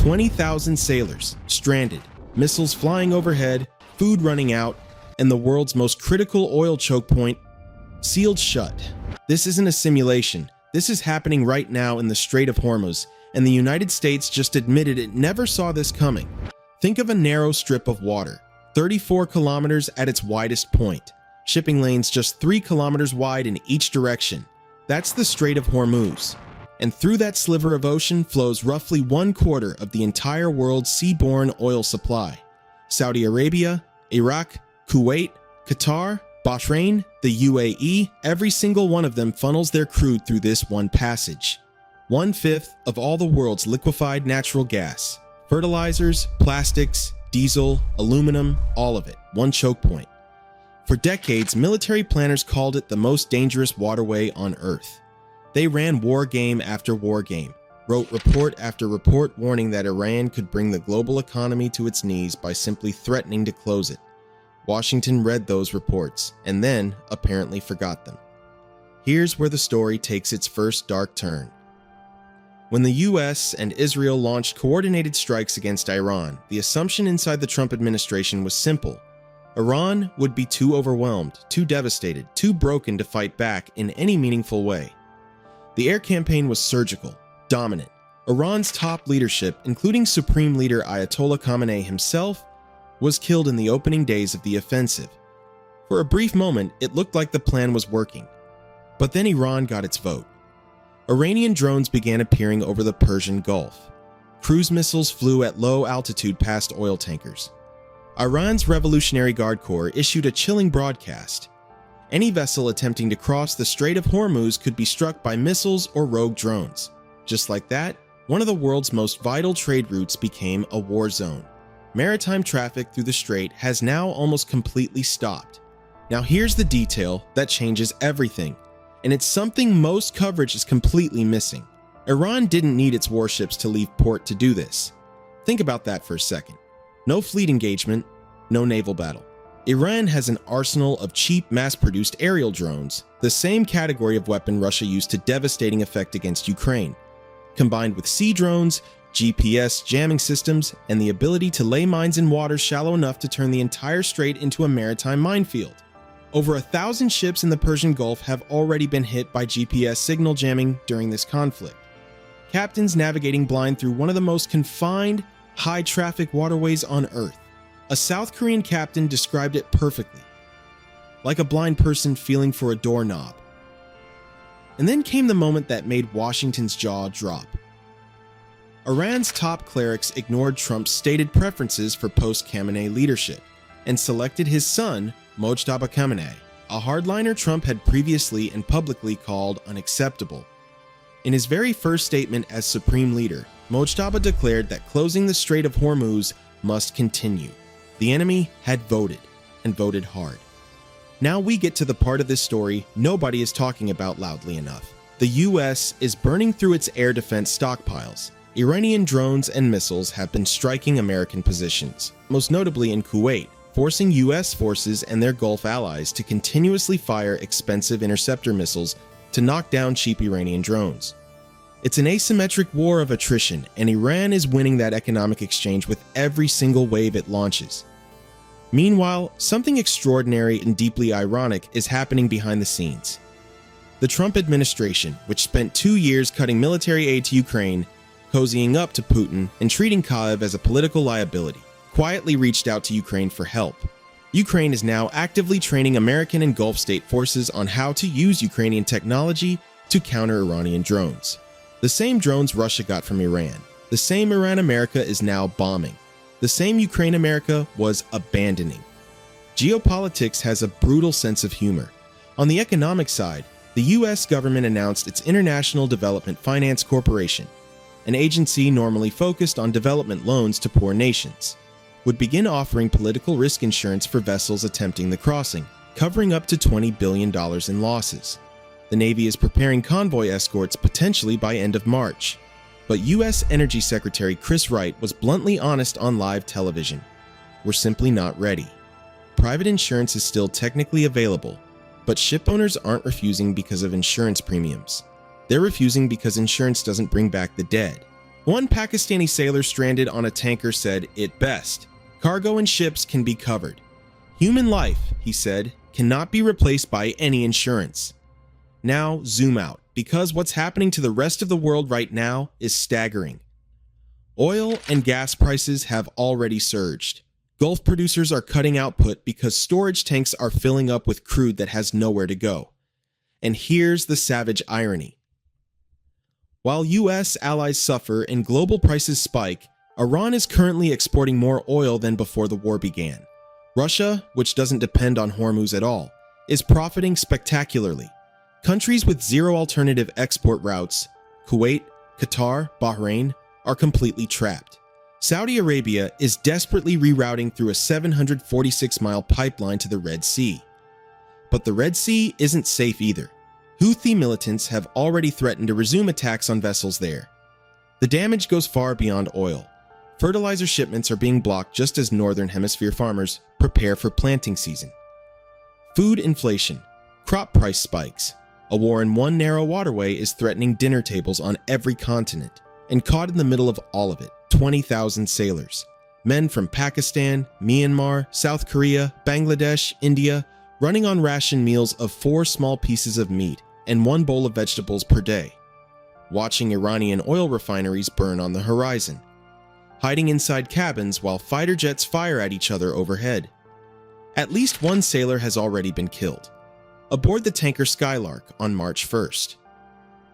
20,000 sailors stranded, missiles flying overhead, food running out, and the world's most critical oil choke point sealed shut. This isn't a simulation. This is happening right now in the Strait of Hormuz, and the United States just admitted it never saw this coming. Think of a narrow strip of water, 34 kilometers at its widest point, shipping lanes just 3 kilometers wide in each direction. That's the Strait of Hormuz. And through that sliver of ocean flows roughly 1/4 of the entire world's seaborne oil supply. Saudi Arabia, Iraq, Kuwait, Qatar, Bahrain, the UAE, every single one of them funnels their crude through this one passage. 1/5 of all the world's liquefied natural gas, fertilizers, plastics, diesel, aluminum, all of it, one choke point. For decades, military planners called it the most dangerous waterway on Earth. They ran war game after war game, wrote report after report warning that Iran could bring the global economy to its knees by simply threatening to close it. Washington read those reports and then apparently forgot them. Here's where the story takes its first dark turn. When the US and Israel launched coordinated strikes against Iran, the assumption inside the Trump administration was simple. Iran would be too overwhelmed, too devastated, too broken to fight back in any meaningful way. The air campaign was surgical, dominant. Iran's top leadership, including Supreme Leader Ayatollah Khamenei himself, was killed in the opening days of the offensive. For a brief moment, it looked like the plan was working. But then Iran got its vote. Iranian drones began appearing over the Persian Gulf. Cruise missiles flew at low altitude past oil tankers. Iran's Revolutionary Guard Corps issued a chilling broadcast. Any vessel attempting to cross the Strait of Hormuz could be struck by missiles or rogue drones. Just like that, one of the world's most vital trade routes became a war zone. Maritime traffic through the strait has now almost completely stopped. Now here's the detail that changes everything, and it's something most coverage is completely missing. Iran didn't need its warships to leave port to do this. Think about that for a second. No fleet engagement, no naval battle. Iran has an arsenal of cheap, mass-produced aerial drones, the same category of weapon Russia used to devastating effect against Ukraine. Combined with sea drones, GPS jamming systems, and the ability to lay mines in waters shallow enough to turn the entire strait into a maritime minefield. Over 1,000 ships in the Persian Gulf have already been hit by GPS signal jamming during this conflict. Captains navigating blind through one of the most confined, high-traffic waterways on Earth. A South Korean captain described it perfectly. Like a blind person feeling for a doorknob. And then came the moment that made Washington's jaw drop. Iran's top clerics ignored Trump's stated preferences for post-Khamenei leadership and selected his son, Mojtaba Khamenei, a hardliner Trump had previously and publicly called unacceptable. In his very first statement as supreme leader, Mojtaba declared that closing the Strait of Hormuz must continue. The enemy had voted, and voted hard. Now we get to the part of this story nobody is talking about loudly enough. The US is burning through its air defense stockpiles. Iranian drones and missiles have been striking American positions, most notably in Kuwait, forcing US forces and their Gulf allies to continuously fire expensive interceptor missiles to knock down cheap Iranian drones. It's an asymmetric war of attrition, and Iran is winning that economic exchange with every single wave it launches. Meanwhile, something extraordinary and deeply ironic is happening behind the scenes. The Trump administration, which spent 2 years cutting military aid to Ukraine, cozying up to Putin, and treating Kyiv as a political liability, quietly reached out to Ukraine for help. Ukraine is now actively training American and Gulf state forces on how to use Ukrainian technology to counter Iranian drones. The same drones Russia got from Iran. The same Iran America is now bombing. The same Ukraine America was abandoning. Geopolitics has a brutal sense of humor. On the economic side, the US government announced its International Development Finance Corporation, an agency normally focused on development loans to poor nations, would begin offering political risk insurance for vessels attempting the crossing, covering up to $20 billion in losses. The Navy is preparing convoy escorts potentially by end of March. But U.S. Energy Secretary Chris Wright was bluntly honest on live television. We're simply not ready. Private insurance is still technically available, but ship owners aren't refusing because of insurance premiums. They're refusing because insurance doesn't bring back the dead. One Pakistani sailor stranded on a tanker said it best: "Cargo and ships can be covered. Human life," he said, "cannot be replaced by any insurance." Now zoom out, because what's happening to the rest of the world right now is staggering. Oil and gas prices have already surged. Gulf producers are cutting output because storage tanks are filling up with crude that has nowhere to go. And here's the savage irony. While US allies suffer and global prices spike, Iran is currently exporting more oil than before the war began. Russia, which doesn't depend on Hormuz at all, is profiting spectacularly. Countries with zero alternative export routes, Kuwait, Qatar, Bahrain, are completely trapped. Saudi Arabia is desperately rerouting through a 746-mile pipeline to the Red Sea. But the Red Sea isn't safe either. Houthi militants have already threatened to resume attacks on vessels there. The damage goes far beyond oil. Fertilizer shipments are being blocked just as Northern Hemisphere farmers prepare for planting season. Food inflation, crop price spikes. A war in one narrow waterway is threatening dinner tables on every continent. And caught in the middle of all of it, 20,000 sailors. Men from Pakistan, Myanmar, South Korea, Bangladesh, India, running on ration meals of 4 small pieces of meat and 1 bowl of vegetables per day. Watching Iranian oil refineries burn on the horizon. Hiding inside cabins while fighter jets fire at each other overhead. At least one sailor has already been killed. Aboard the tanker Skylark on March 1st.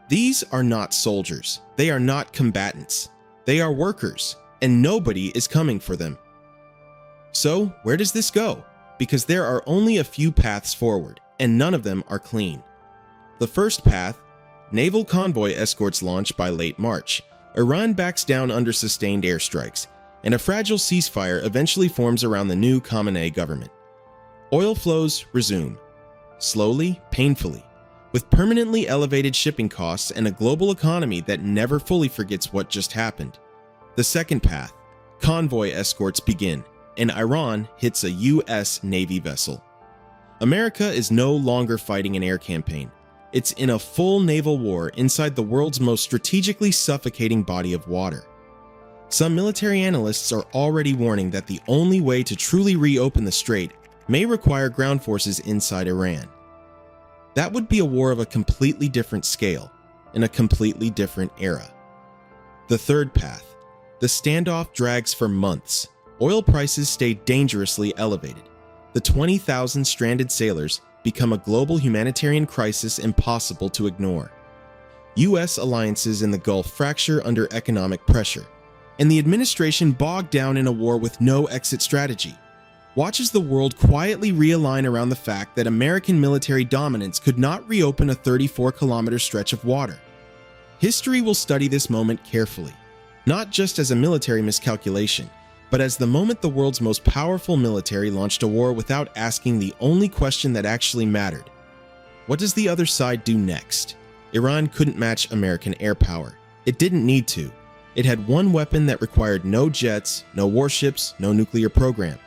These are not soldiers. They are not combatants. They are workers, and nobody is coming for them. So, where does this go? Because there are only a few paths forward, and none of them are clean. The first path, naval convoy escorts launch by late March. Iran backs down under sustained airstrikes, and a fragile ceasefire eventually forms around the new Khamenei government. Oil flows resume. Slowly, painfully. With permanently elevated shipping costs and a global economy that never fully forgets what just happened. The second path, convoy escorts begin, and Iran hits a US Navy vessel. America is no longer fighting an air campaign. It's in a full naval war inside the world's most strategically suffocating body of water. Some military analysts are already warning that the only way to truly reopen the strait may require ground forces inside Iran. That would be a war of a completely different scale, in a completely different era. The third path. The standoff drags for months. Oil prices stay dangerously elevated. The 20,000 stranded sailors become a global humanitarian crisis impossible to ignore. US alliances in the Gulf fracture under economic pressure, and the administration bogged down in a war with no exit strategy. Watch as the world quietly realign around the fact that American military dominance could not reopen a 34-kilometer stretch of water. History will study this moment carefully, not just as a military miscalculation, but as the moment the world's most powerful military launched a war without asking the only question that actually mattered. What does the other side do next? Iran couldn't match American air power. It didn't need to. It had one weapon that required no jets, no warships, no nuclear program.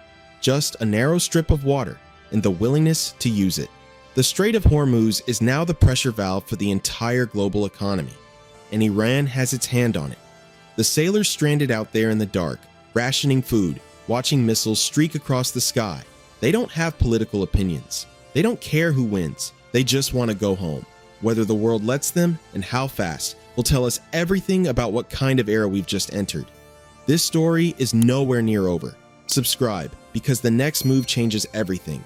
Just a narrow strip of water and the willingness to use it. The Strait of Hormuz is now the pressure valve for the entire global economy, and Iran has its hand on it. The sailors stranded out there in the dark, rationing food, watching missiles streak across the sky. They don't have political opinions. They don't care who wins. They just want to go home. Whether the world lets them and how fast will tell us everything about what kind of era we've just entered. This story is nowhere near over. Subscribe, because the next move changes everything.